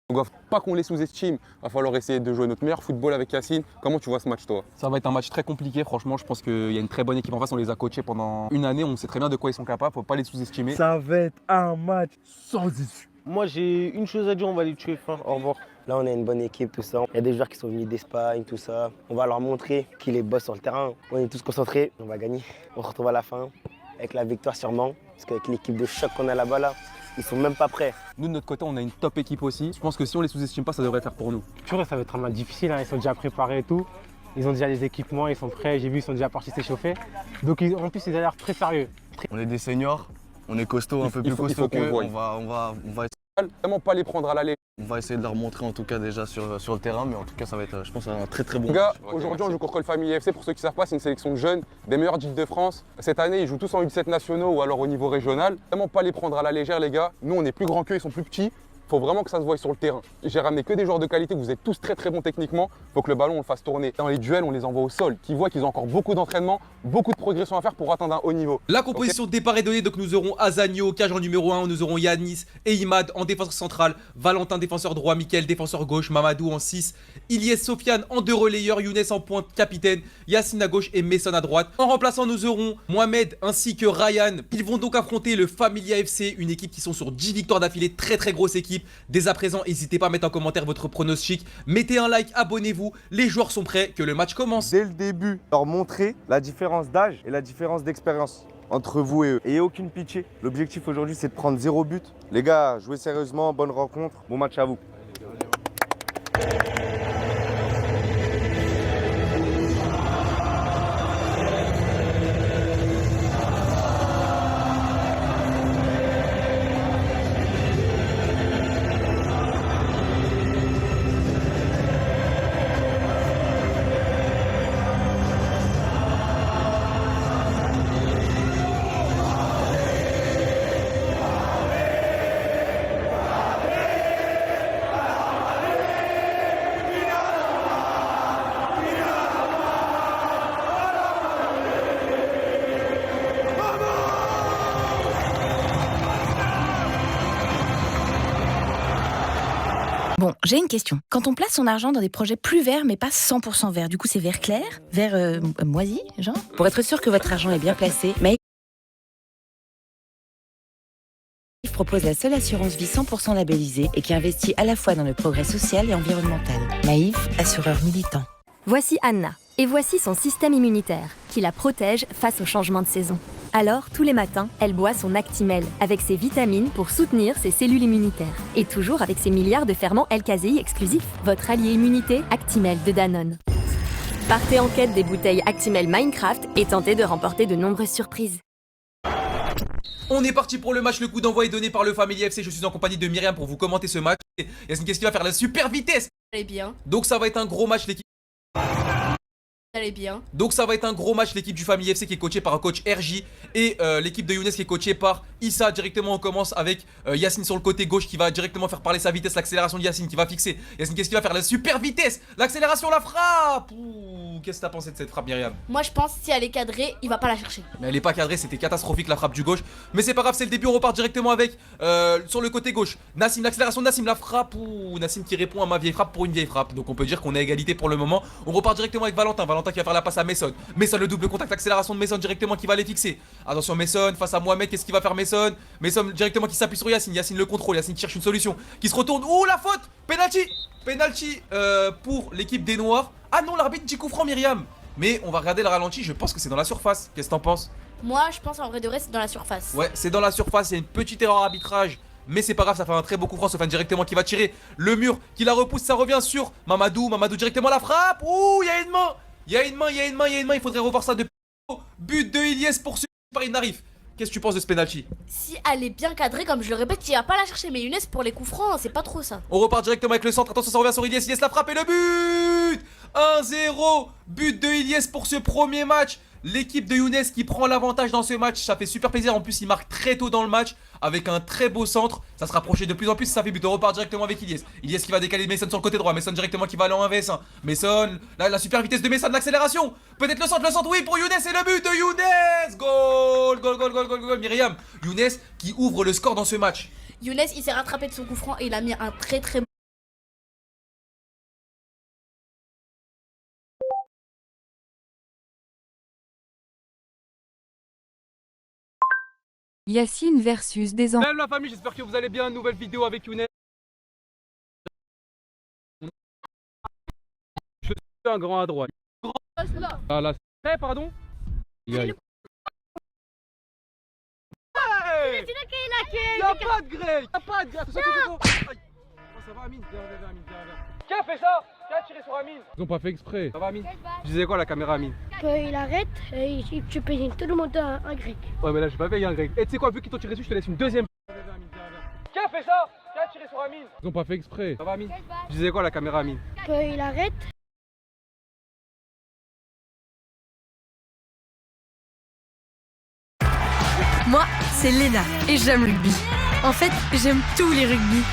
On ne doit pas qu'on les sous-estime. Il va falloir essayer de jouer notre meilleur football avec Yacine. Comment tu vois ce match, toi? Ça va être un match très compliqué, franchement. Je pense qu'il y a une très bonne équipe en face. On les a coachés pendant une année. On sait très bien de quoi ils sont capables. Faut pas les sous-estimer. Ça va être un match sans issue. Moi, j'ai une chose à dire, on va les tuer fin. Au revoir. Là, on a une bonne équipe, tout ça. Il y a des joueurs qui sont venus d'Espagne, tout ça. On va leur montrer qui les bosse sur le terrain. On est tous concentrés, on va gagner. On se retrouve à la fin, avec la victoire sûrement. Parce qu'avec l'équipe de choc qu'on a là-bas, là, ils sont même pas prêts. Nous, de notre côté, on a une top équipe aussi. Je pense que si on les sous-estime pas, ça devrait faire pour nous. Tu vois, ça va être un match difficile, hein. Ils sont déjà préparés et tout. Ils ont déjà les équipements, ils sont prêts. J'ai vu, ils sont déjà partis s'échauffer. Donc, en plus, ils ont l'air très sérieux. On est des seniors, on est costaud, un peu plus il faut costaud qu'on le qu'eux. voie. On Vraiment pas les prendre à l'aller. va essayer de leur montrer en tout cas déjà sur le terrain, mais en tout cas ça va être, je pense, un très bon Les gars, match. aujourd'hui on joue contre le Family FC. Pour ceux qui ne savent pas, c'est une sélection de jeunes, des meilleurs d'Île-de-France. Cette année, ils jouent tous en U17 nationaux ou alors au niveau régional. Vraiment pas les prendre à la légère, les gars. Nous, on est plus grands qu'eux, ils sont plus petits. Faut vraiment que ça se voie sur le terrain. J'ai ramené que des joueurs de qualité, vous êtes tous très bons techniquement. Faut que le ballon on le fasse tourner. Dans les duels, on les envoie au sol, qui voient qu'ils ont encore beaucoup d'entraînement, beaucoup de progression à faire pour atteindre un haut niveau. La composition de départ est donnée, donc nous aurons Azanio, cage en numéro 1, nous aurons Yanis et Imad en défenseur central, Valentin défenseur droit, Mickaël défenseur gauche, Mamadou en 6, Ilyes Sofiane en 2 relayeurs, Younes en pointe capitaine, Yacine à gauche et Messon à droite. En remplaçant, nous aurons Mohamed ainsi que Ryan. Ils vont donc affronter le Familia FC, une équipe qui sont sur 10 victoires d'affilée, très grosse équipe. Dès à présent, n'hésitez pas à mettre en commentaire votre pronostic, mettez un like, abonnez-vous, les joueurs sont prêts, que le match commence. Dès le début, leur montrer la différence d'âge et la différence d'expérience entre vous et eux. Et aucune pitié. L'objectif aujourd'hui, c'est de prendre 0 but. Les gars, jouez sérieusement, bonne rencontre, bon match à vous. Bon, j'ai une question. Quand on place son argent dans des projets plus verts, mais pas 100% verts, du coup c'est vert clair, vert moisi, genre. Pour être sûr que votre argent est bien placé, Maïf propose la seule assurance vie 100% labellisée et qui investit à la fois dans le progrès social et environnemental. Maïf, assureur militant. Voici Anna, et voici son système immunitaire, qui la protège face au changement de saison. Alors, tous les matins, elle boit son Actimel, avec ses vitamines pour soutenir ses cellules immunitaires. Et toujours avec ses milliards de ferments L-caséi exclusifs. Votre allié immunité, Actimel de Danone. Partez en quête des bouteilles Actimel Minecraft et tentez de remporter de nombreuses surprises. On est parti pour le match, le coup d'envoi est donné par le Familia FC, je suis en compagnie de Myriam pour vous commenter ce match. Yacine Qu'est-ce qui va faire la super vitesse. Allez bien. Donc ça va être un gros match l'équipe. Allez bien. Donc ça va être un gros match, l'équipe du Familia FC qui est coachée par un coach RJ et l'équipe de Younes qui est coachée par Issa. Directement on commence avec Yacine sur le côté gauche qui va directement faire parler sa vitesse, l'accélération de Yacine qui va fixer. Yacine Qu'est-ce qui va faire la super vitesse, l'accélération, la frappe. Qu'est-ce que t'as pensé de cette frappe, Myriam? Moi je pense si elle est cadrée, il va pas la chercher. Mais elle est pas cadrée, c'était catastrophique la frappe du gauche. Mais c'est pas grave, c'est le début, on repart directement avec sur le côté gauche Nassim, l'accélération de Nassim, la frappe. Nassim qui répond à ma vieille frappe pour une vieille frappe. Donc on peut dire qu'on est à égalité pour le moment. On repart directement avec Valentin qui va faire la passe à Messon. Messon, le double contact, accélération de Messon directement qui va les fixer. Attention Messon face à Mohamed, qu'est-ce qu'il va faire Messon? Messon directement qui s'appuie sur Yacine. Yacine le contrôle, Yacine qui cherche une solution, qui se retourne. Ouh la faute. Penalty pour l'équipe des Noirs. Ah non, l'arbitre dit coup franc, Myriam. Mais on va regarder le ralenti, je pense que c'est dans la surface. Qu'est-ce que t'en penses? Moi je pense en vrai de vrai c'est dans la surface. Ouais, c'est dans la surface, il y a une petite erreur arbitrage. Mais c'est pas grave, ça fait un très beau coup franc. Sofiane directement qui va tirer le mur, qui la repousse, ça revient sur Mamadou directement la frappe. Ouh, il y a une main. Il y a une main, il faudrait revoir ça de but de Ilyes poursuivi par Inarif. Qu'est-ce que tu penses de ce penalty? Si elle est bien cadrée, comme je le répète, il va pas la chercher. Mais Younes pour les coups francs, c'est pas trop ça. On repart directement avec le centre, attention ça revient sur Ilyes, Ilyes la frappe et le but 1-0, but de Ilyes pour ce premier match. L'équipe de Younes qui prend l'avantage dans ce match, ça fait super plaisir. En plus il marque très tôt dans le match avec un très beau centre. Ça se rapprochait de plus en plus, ça fait but. On repart directement avec Ilyes. Ilyes qui va décaler Messon sur le côté droit. Messon directement qui va aller en 1vs1. Messon, là, la super vitesse de Messon, l'accélération. Peut-être le centre, oui pour Younes et le but de Younes. Goal. Myriam, Younes qui ouvre le score dans ce match. Younes il s'est rattrapé de son coup franc et il a mis un très Yacine versus des enfants. Salut la famille, j'espère que vous allez bien. Nouvelle vidéo avec Younes. Je suis un grand à droite. Ah là, c'est pardon. Y'a pas de grec. Y'a pas de grec. Attention. Oh, ça va Amine, viens. Qui a fait ça? Qui a tiré sur Amine? Ils ont pas fait exprès. Ça va Amine? Je disais quoi la caméra Amine? Qu'il arrête et tu payes tout le monde un grec. Ouais mais là j'ai pas payé un grec. Et tu sais quoi, vu qu'ils t'ont tiré dessus, je te laisse une deuxième. Qui a fait ça? Qui a tiré sur Amine? Ils ont pas fait exprès. Ça va Amine? Je disais quoi la caméra Amine? Qu'il arrête. Moi, c'est Léna et j'aime le rugby. En fait, j'aime tous les rugby.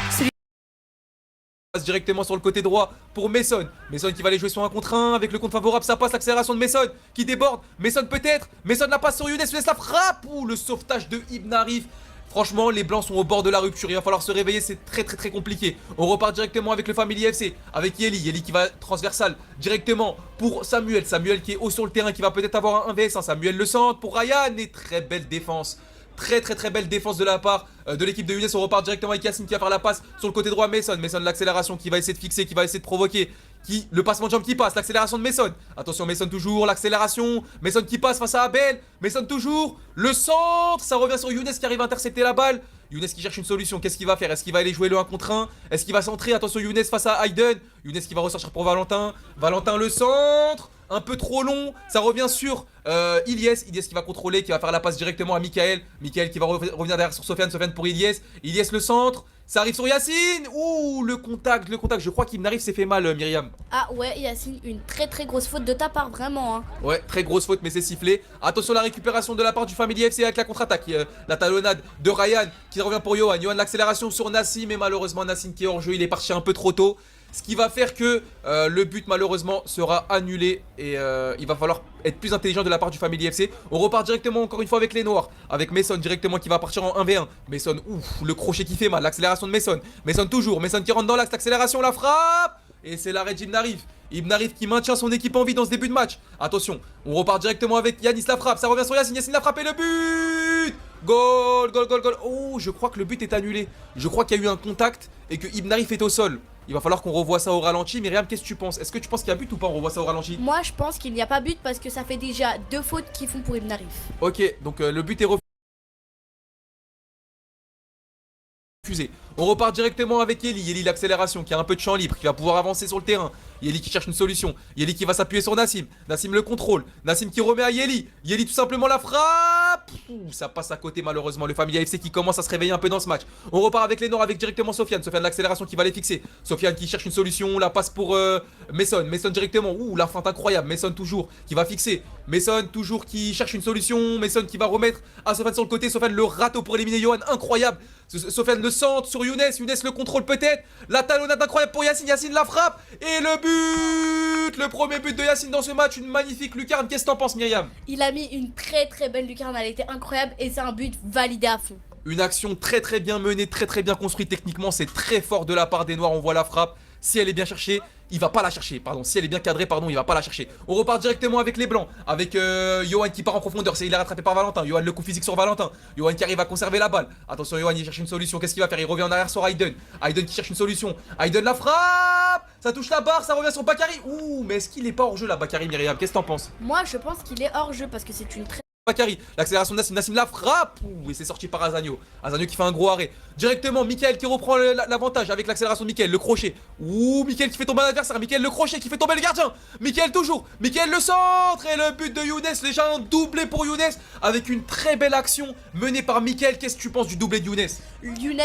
Passe directement sur le côté droit pour Mason. Mason qui va aller jouer sur un contre 1 avec le compte favorable. Ça passe, l'accélération de Mason qui déborde. Mason peut-être. Mason la passe sur Younes. Younes la frappe. Ouh, le sauvetage de Ibn Arif. Franchement, les blancs sont au bord de la rupture. Il va falloir se réveiller. C'est très compliqué. On repart directement avec le Family FC. Avec Yeli. Yeli qui va transversal directement pour Samuel. Samuel qui est haut sur le terrain. Qui va peut-être avoir un vs1. Samuel le centre pour Ryan. Et très belle défense. Très belle défense de la part de l'équipe de Younes. On repart directement avec Yacine qui va faire la passe sur le côté droit. Mason l'accélération qui va essayer de fixer, qui va essayer de provoquer, le passement de jambe qui passe, l'accélération de Mason. Attention Mason toujours, l'accélération. Mason qui passe face à Abel. Mason toujours, le centre. Ça revient sur Younes qui arrive à intercepter la balle. Younes qui cherche une solution, qu'est-ce qu'il va faire? Est-ce qu'il va aller jouer le 1 contre 1? Est-ce qu'il va centrer? Attention Younes face à Hayden. Younes qui va ressortir pour Valentin. Valentin le centre. Un peu trop long, ça revient sur Ilyes qui va contrôler, qui va faire la passe directement à Michael. Michael qui va revenir derrière sur Sofiane pour Ilyes. Ilyes le centre, ça arrive sur Yacine. Ouh, le contact. Je crois qu'il n'arrive, s'est fait mal, Myriam. Ah ouais, Yacine, une très grosse faute de ta part, vraiment. Hein. Ouais, très grosse faute, mais c'est sifflé. Attention, la récupération de la part du Family FC avec la contre-attaque. La talonnade de Ryan qui revient pour Johan. Johan, l'accélération sur Nassim, mais malheureusement, Nassim qui est hors jeu, il est parti un peu trop tôt. Ce qui va faire que le but malheureusement sera annulé et il va falloir être plus intelligent de la part du Family FC. On repart directement encore une fois avec les Noirs. Avec Mason directement qui va partir en 1v1. Mason, ouf, le crochet qui fait mal, l'accélération de Mason. Mason toujours, Mason qui rentre dans l'axe, l'accélération, la frappe. Et c'est l'arrêt d'Ibn Arif. Ibn Arif qui maintient son équipe en vie dans ce début de match. Attention, on repart directement avec Yanis la frappe. Ça revient sur Yacine, Yacine la frappe et le but. Goal. Oh, je crois que le but est annulé. Je crois qu'il y a eu un contact et que Ibn Arif est au sol. Il va falloir qu'on revoie ça au ralenti. Myriam, qu'est-ce que tu penses? Est-ce que tu penses qu'il y a but ou pas? On revoit ça au ralenti. Moi, je pense qu'il n'y a pas but parce que ça fait déjà 2 fautes qui font pour Ibn Arif. Ok, donc le but est refusé. On repart directement avec Yeli. Yeli l'accélération qui a un peu de champ libre, qui va pouvoir avancer sur le terrain. Yeli qui cherche une solution. Yeli qui va s'appuyer sur Nassim. Nassim le contrôle. Nassim qui remet à Yeli. Yeli tout simplement la frappe. Ouh, ça passe à côté malheureusement. Le Family FC qui commence à se réveiller un peu dans ce match. On repart avec les Noirs avec directement Sofiane. Sofiane l'accélération qui va les fixer. Sofiane qui cherche une solution. La passe pour Mason. Mason directement. Ouh, la feinte incroyable. Mason toujours qui va fixer. Mason toujours qui cherche une solution. Mason qui va remettre à Sofiane sur le côté. Sofiane le râteau pour éliminer Johan. Incroyable. Sofiane le centre sur Younes. Younes le contrôle peut-être. La talonnade incroyable pour Yacine. Yacine la frappe. Et le but. Le premier but de Yacine dans ce match. Une magnifique lucarne. Qu'est-ce que t'en penses, Myriam? Il a mis une très belle lucarne. Elle était incroyable et c'est un but validé à fond. Une action très bien menée, très bien construite techniquement. C'est très fort de la part des Noirs. On voit la frappe. Si elle est bien cherchée, il va pas la chercher. Pardon, si elle est bien cadrée, pardon, il va pas la chercher. On repart directement avec les blancs. Avec Johan qui part en profondeur. Il est rattrapé par Valentin. Johan le coup physique sur Valentin. Johan qui arrive à conserver la balle. Attention, Johan il cherche une solution. Qu'est-ce qu'il va faire? Il revient en arrière sur Hayden. Hayden qui cherche une solution. Hayden la frappe. Ça touche la barre, ça revient sur Bakary. Ouh, mais est-ce qu'il est pas hors jeu là, Bakary, Myriam? Qu'est-ce que t'en penses? Moi, je pense qu'il est hors jeu parce que c'est une très... Bakary, l'accélération de Nassim, Nassim la frappe. Ouh, et c'est sorti par Azagno. Azagno qui fait un gros arrêt. Directement, Michael qui reprend l'avantage avec l'accélération de Michael, le crochet. Ouh, Michael qui fait tomber l'adversaire. Michael le crochet qui fait tomber le gardien. Michael toujours. Michael le centre. Et le but de Younes. Déjà un doublé pour Younes. Avec une très belle action menée par Michael. Qu'est-ce que tu penses du doublé de Younes? Younes,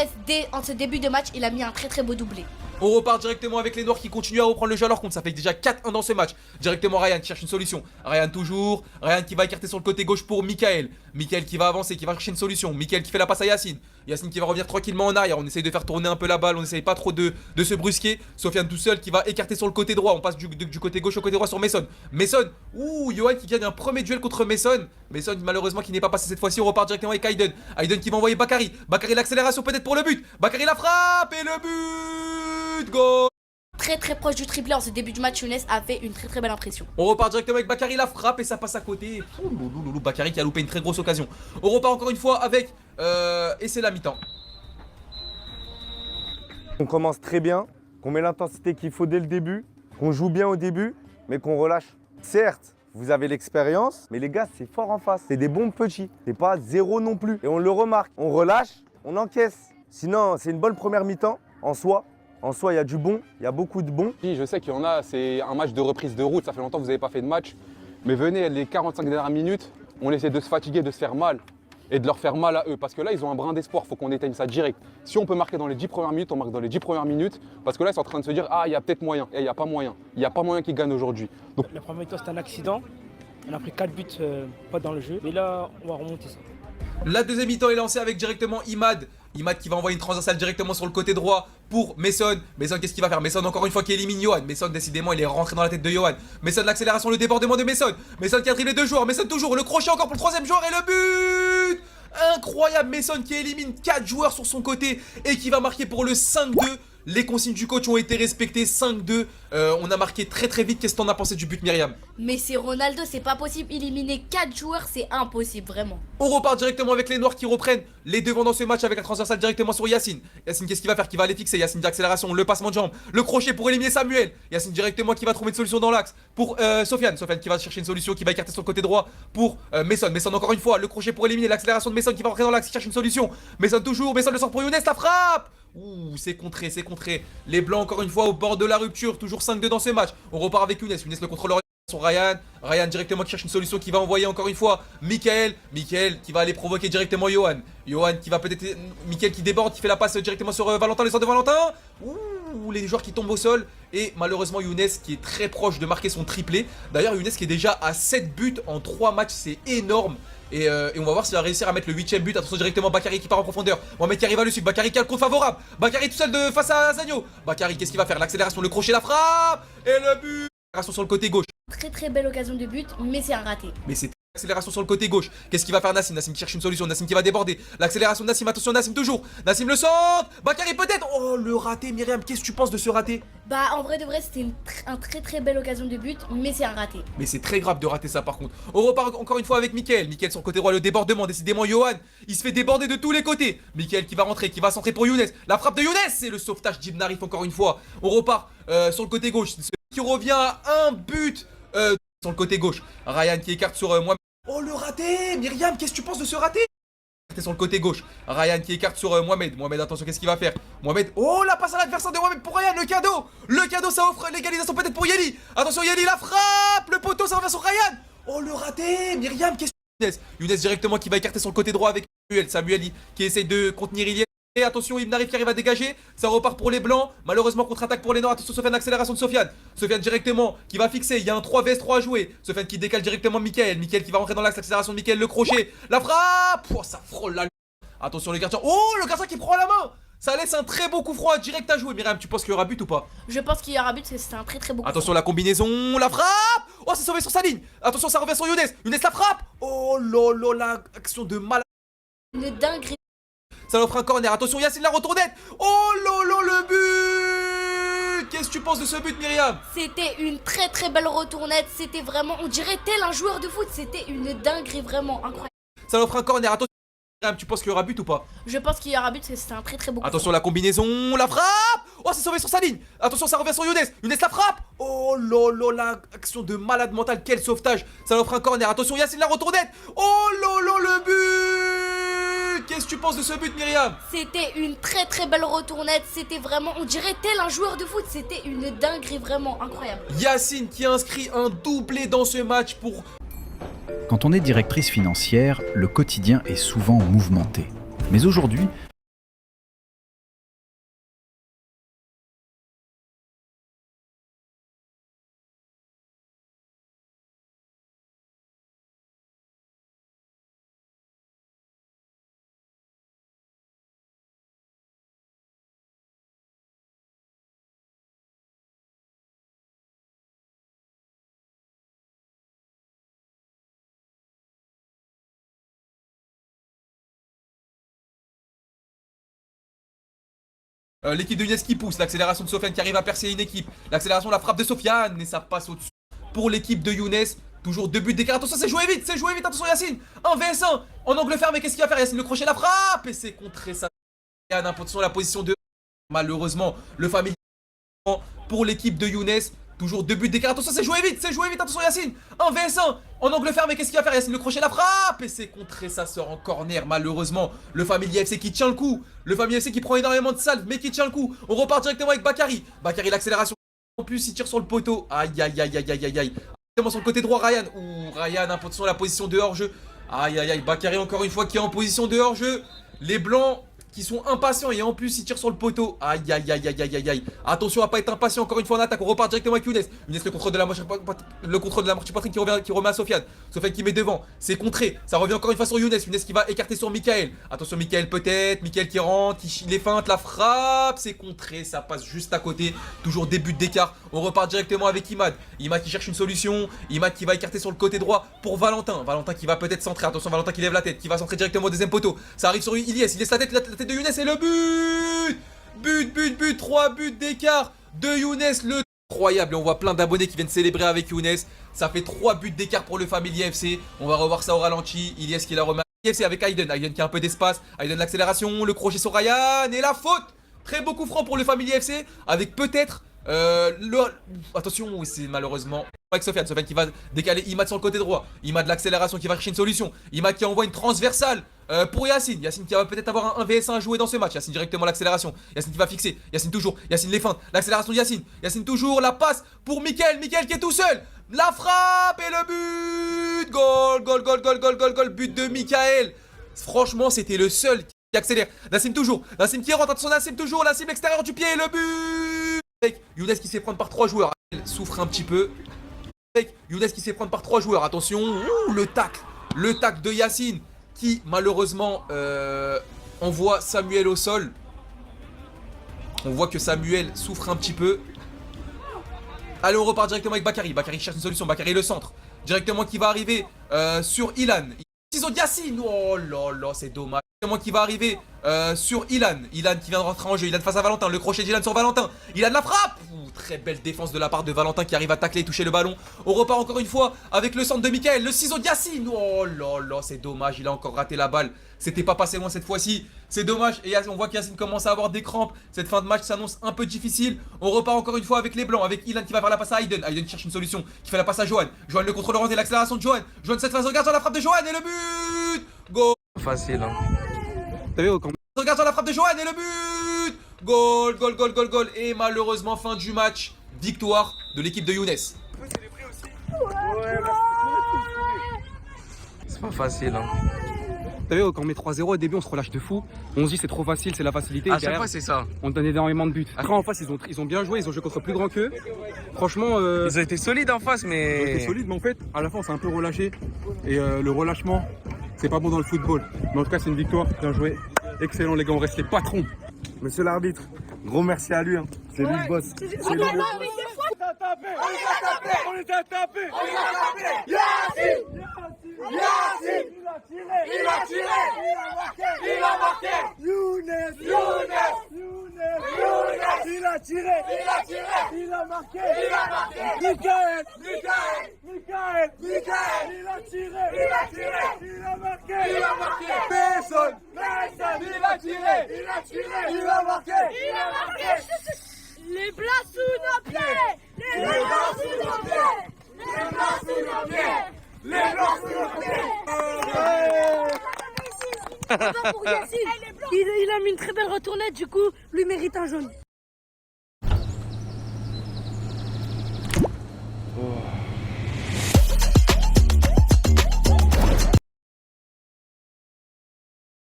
en ce début de match, il a mis un très beau doublé. On repart directement avec les Noirs qui continuent à reprendre le jeu à leur compte. Ça fait déjà 4-1 dans ce match. Directement Ryan qui cherche une solution. Ryan toujours. Ryan qui va écarter sur le côté gauche pour Michael. Michael qui va avancer, qui va chercher une solution. Michael qui fait la passe à Yacine. Yacine qui va revenir tranquillement en arrière. On essaye de faire tourner un peu la balle. On essaye pas trop de se brusquer. Sofiane tout seul qui va écarter sur le côté droit. On passe du côté gauche au côté droit sur Mason. Mason. Ouh, Johan qui gagne un premier duel contre Mason. Mason malheureusement qui n'est pas passé cette fois-ci. On repart directement avec Hayden. Hayden qui va envoyer Bakary. Bakary l'accélération peut-être pour le but. Bakary la frappe et le but. Goal. très très proche du triplé en ce début du match. Younes a fait une très très belle impression. On repart directement avec Bakary, la frappe et ça passe à côté. Loulou, Bakary qui a loupé une très grosse occasion. On repart encore une fois avec... et c'est la mi-temps. On commence très bien, qu'on met l'intensité qu'il faut dès le début, qu'on joue bien au début, mais qu'on relâche. Certes, vous avez l'expérience, mais les gars, c'est fort en face. C'est des bons petits, c'est pas zéro non plus. Et on le remarque, on relâche, on encaisse. Sinon, c'est une bonne première mi-temps en soi. En soi, il y a du bon, il y a beaucoup de bon. Je sais qu'il y en a, c'est un match de reprise de route, ça fait longtemps que vous n'avez pas fait de match. Mais venez, les 45 dernières minutes, on essaie de se fatiguer, de se faire mal. Et de leur faire mal à eux. Parce que là, ils ont un brin d'espoir, il faut qu'on éteigne ça direct. Si on peut marquer dans les 10 premières minutes, on marque dans les 10 premières minutes. Parce que là, ils sont en train de se dire, ah, il y a peut-être moyen. Et il n'y a pas moyen. Il n'y a pas moyen qu'ils gagnent aujourd'hui. Donc... La première mi-temps, c'était un accident. On a pris 4 buts pas dans le jeu. Mais là, on va remonter ça. La deuxième mi-temps est lancée avec directement Imad. Imad qui va envoyer une transversale directement sur le côté droit pour Mason. Mason, qu'est-ce qu'il va faire? Mason, encore une fois, qui élimine Yohan. Mason, décidément, il est rentré dans la tête de Yohan. Mason, l'accélération, le débordement de Mason. Mason qui a dribblé 2 joueurs. Mason toujours, le crochet encore pour le 3e joueur et le but incroyable. Mason qui élimine 4 joueurs sur son côté et qui va marquer pour le 5-2. Les consignes du coach ont été respectées, 5-2. On a marqué très très vite. Qu'est-ce que t'en as pensé du but, Myriam? Mais c'est Ronaldo, c'est pas possible. Éliminer 4 joueurs, c'est impossible, vraiment. On repart directement avec les Noirs qui reprennent les devants dans ce match avec la transversale directement sur Yacine. Yacine, qu'est-ce qu'il va faire? Qui va aller fixer? Yacine d'accélération, le passement de jambe, le crochet pour éliminer Samuel. Yacine directement qui va trouver une solution dans l'axe pour Sofiane. Sofiane qui va chercher une solution, qui va écarter sur le côté droit pour Mason. Mason encore une fois, le crochet pour éliminer l'accélération de Mason qui va rentrer dans l'axe, qui cherche une solution. Mason toujours, Mason le sort pour Younes, la frappe. Ouh, c'est contré, c'est contré. Les Blancs encore une fois au bord de la rupture, toujours 5-2 dans ce match. On repart avec Younes, Younes le contrôleur sur Ryan. Ryan directement qui cherche une solution, qui va envoyer encore une fois Michael. Michael qui va aller provoquer directement Johan. Johan qui va peut-être... Michael qui déborde, qui fait la passe directement sur Valentin, les sorts de Valentin. Ouh, les joueurs qui tombent au sol. Et malheureusement Younes qui est très proche de marquer son triplé. D'ailleurs Younes qui est déjà à 7 buts en 3 matchs, c'est énorme. Et on va voir s'il va réussir à mettre le 8ème but. Attention directement Bakary qui part en profondeur. Mohamed qui arrive à le suivre. Bakary qui a le coup favorable. Bakary tout seul face à Zagno. Bakary qu'est-ce qu'il va faire? L'accélération, le crochet, la frappe. Et le but. L'accélération sur le côté gauche. Très très belle occasion de but, mais c'est un raté. Mais c'est l'accélération sur le côté gauche. Qu'est-ce qu'il va faire Nassim? Nassim qui cherche une solution. Nassim qui va déborder. L'accélération de Nassim. Attention Nassim toujours. Nassim le centre. Bakary peut-être. Oh le raté. Myriam, qu'est-ce que tu penses de ce raté? Bah en vrai de vrai c'était un très très belle occasion de but, mais c'est un raté. Mais c'est très grave de rater ça par contre. On repart encore une fois avec Mickaël. Mickaël sur le côté droit, le débordement. Décidément Johan, il se fait déborder de tous les côtés. Mickaël qui va rentrer, qui va centrer pour Younes. La frappe de Younes. C'est le sauvetage d'Ibn Arif encore une fois. On repart sur le côté gauche. Qui revient à un but sur le côté gauche. Ryan qui écarte sur moi. Oh le raté. Myriam, qu'est-ce que tu penses de ce raté? Sur le côté gauche, Ryan qui écarte sur Mohamed. Mohamed, attention, qu'est-ce qu'il va faire? Mohamed, oh la passe à l'adversaire de Mohamed pour Ryan, le cadeau. Le cadeau, ça offre l'égalisation peut-être pour Yeli. Attention Yeli, la frappe. Le poteau, ça revient sur Ryan. Oh le raté. Myriam, qu'est-ce que Younes? Younes directement qui va écarter sur le côté droit avec Samuel. Samuel qui essaye de contenir Iliès. Et attention, Ibn Arif qui arrive à dégager. Ça repart pour les Blancs. Malheureusement, contre-attaque pour les Noirs. Attention, Sofiane, accélération de Sofiane. Sofiane directement qui va fixer. Il y a un 3 vs 3 à jouer. Sofiane qui décale directement Mickaël. Mickaël qui va rentrer dans l'axe. Accélération de Mickaël. Le crochet. La frappe. Oh, ça frôle la. Attention, le gardien. Oh, le gardien qui prend la main. Ça laisse un très beau coup froid direct à jouer. Myriam, tu penses qu'il y aura but ou pas? Je pense qu'il y aura but, c'est un très très beau coup. Attention, la combinaison. La frappe. Oh, c'est sauvé sur sa ligne. Attention, ça revient sur Younes. Younes, la frappe. Oh, lolo, la action de malade. Une dinguerie. Ça offre un corner. Attention, Yacine la retournette. Oh lolo, le but. Qu'est-ce que tu penses de ce but, Myriam? C'était une très très belle retournette. C'était vraiment, on dirait tel un joueur de foot. C'était une dinguerie vraiment incroyable. Ça offre un corner. Attention, Myriam, tu penses qu'il y aura but ou pas? Je pense qu'il y aura but, c'est un très très beau coup. Attention, la combinaison. La frappe. Oh, c'est sauvé sur sa ligne. Attention, ça revient sur Younes. Younes, la frappe. Oh lolo, la action de malade mental. Quel sauvetage. Ça offre un corner. Attention, Yacine la retournette. Oh lolo, le but. Qu'est-ce que tu penses de ce but, Myriam? C'était une très très belle retournette. C'était vraiment, on dirait tel un joueur de foot. C'était une dinguerie vraiment incroyable. Yacine qui inscrit un doublé dans ce match pour... Quand on est directrice financière, le quotidien est souvent mouvementé. Mais aujourd'hui, L'équipe de Younes qui pousse, l'accélération de Sofiane qui arrive à percer une équipe, l'accélération, la frappe de Sofiane et ça passe au-dessus pour l'équipe de Younes. Toujours 2 buts d'écart, attention c'est joué vite, attention Yacine, 1 vs 1 en angle ferme, mais qu'est-ce qu'il va faire Yacine? Le crochet, la frappe et c'est contré ça. Attention la position de malheureusement le familier pour l'équipe de Younes. Toujours 2 buts d'écart, attention c'est joué vite, attention Yacine, 1 vs 1 en angle ferme, mais qu'est-ce qu'il va faire Yacine? Le crochet, la frappe et c'est contré, ça sort en corner malheureusement. Le familier FC qui tient le coup, le familier FC qui prend énormément de salve mais qui tient le coup. On repart directement avec Bakary, l'accélération, en plus il tire sur le poteau, aïe aïe aïe aïe aïe aïe aïe. Sur le côté droit Ryan, Ryan attention la position de hors-jeu, aïe aïe aïe, Bakary encore une fois qui est en position de hors-jeu. Les blancs qui sont impatients et en plus ils tirent sur le poteau, aïe aïe aïe aïe aïe aïe aïe. Attention à pas être impatient encore une fois en attaque, on repart directement avec Younes. Younes le contrôle de la marche poitrine qui remet à Sofiane. Sofiane qui met devant, c'est contré, ça revient encore une fois sur Younes. Younes qui va écarter sur Michael. Attention Michael peut-être, Michael qui rentre, les feintes, la frappe, c'est contré, ça passe juste à côté. Toujours des buts d'écart, on repart directement avec Imad. Imad qui cherche une solution, Imad qui va écarter sur le côté droit pour Valentin. Valentin qui va peut-être centrer, attention Valentin qui lève la tête, qui va centrer directement au deuxième poteau. Ça arrive sur Ilyes, la tête de Younes et le but 3 buts d'écart de Younes, le incroyable. Et on voit plein d'abonnés qui viennent célébrer avec Younes. Ça fait 3 buts d'écart pour le familier FC. On va revoir ça au ralenti. Ilyes qui la remet FC avec Aiden qui a un peu d'espace, Aiden l'accélération, le crochet sur Ryan et la faute. Très beau coup franc pour le familier FC avec peut-être attention, c'est malheureusement avec Sofiane qui va décaler Imad sur le côté droit. Imad de l'accélération qui va chercher une solution. Imad qui envoie une transversale pour Yacine. Yacine qui va peut-être avoir un 1 vs 1 à jouer dans ce match. Yacine directement l'accélération. Yacine qui va fixer. Yacine toujours. Yacine les feintes. L'accélération de Yacine. Yacine toujours. La passe pour Mickaël. Mickaël qui est tout seul. La frappe et le but. Goal. But de Mickaël. Franchement, c'était le seul qui accélère. Nassim toujours. Nassim qui rentre. Attention Nassim toujours. Nassim extérieur du pied et le but. Younes qui se fait prendre par 3 joueurs. Il souffre un petit peu. Younes qui se fait prendre par 3 joueurs. Attention. Le tacle de Yacine qui malheureusement envoie Samuel au sol. On voit que Samuel souffre un petit peu. Allez, on repart directement avec Bakary. Bakary cherche une solution. Bakary le centre. Directement qui va arriver sur Ilan. Ciseaux de Yacine. Oh là là, c'est dommage. Directement qui va arriver sur Ilan. Ilan qui vient de rentrer en jeu. Ilan face à Valentin. Le crochet d'Ilan sur Valentin. Ilan la frappe. Très belle défense de la part de Valentin qui arrive à tacler et toucher le ballon. On repart encore une fois avec le centre de Mickaël. Le ciseau de Yacine. Oh là là, c'est dommage. Il a encore raté la balle. C'était pas passé loin cette fois-ci. C'est dommage. Et on voit qu'Yacine commence à avoir des crampes. Cette fin de match s'annonce un peu difficile. On repart encore une fois avec les blancs. Avec Ilan qui va faire la passe à Aiden. Aiden cherche une solution. Qui fait la passe à Johan. Johan le contrôle rentré. L'accélération de Johan. Johan cette phase regarde sur la frappe de Johan. Et le but. Go. Facile, hein. T'as vu, regarde sur la frappe de Johan. Et le but. Goal. Et malheureusement, fin du match. Victoire de l'équipe de Younes. C'est pas facile, hein. T'as vu, quand on met 3-0 au début, on se relâche de fou. On se dit c'est trop facile, c'est la facilité. À chaque fois, c'est ça. On donne énormément de buts. Après, en face, ils ont bien joué, ils ont joué contre plus grand qu'eux. Franchement. Ils ont été solides en face, mais. Ils ont été solides, mais en fait, à la fin, on s'est un peu relâché. Et le relâchement, c'est pas bon dans le football. Mais en tout cas, c'est une victoire. Bien joué. Excellent, les gars, on reste les patrons. Monsieur l'arbitre, gros merci à lui. Hein. C'est lui le boss. On les a tapés. Yacine. Il a tiré. Il a marqué. Younes. Il a tiré. Il a marqué. Mickaël. Il a tiré. Il a marqué. Personne. Il a tiré. Il a marqué. Les blancs sous nos pieds. Les blancs sous nos pieds. Les blancs sous nos pieds. Les blancs sous nos pieds. Il a mis une très belle retournette, du coup, lui mérite un jaune.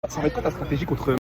Ça va être quoi ta stratégie contre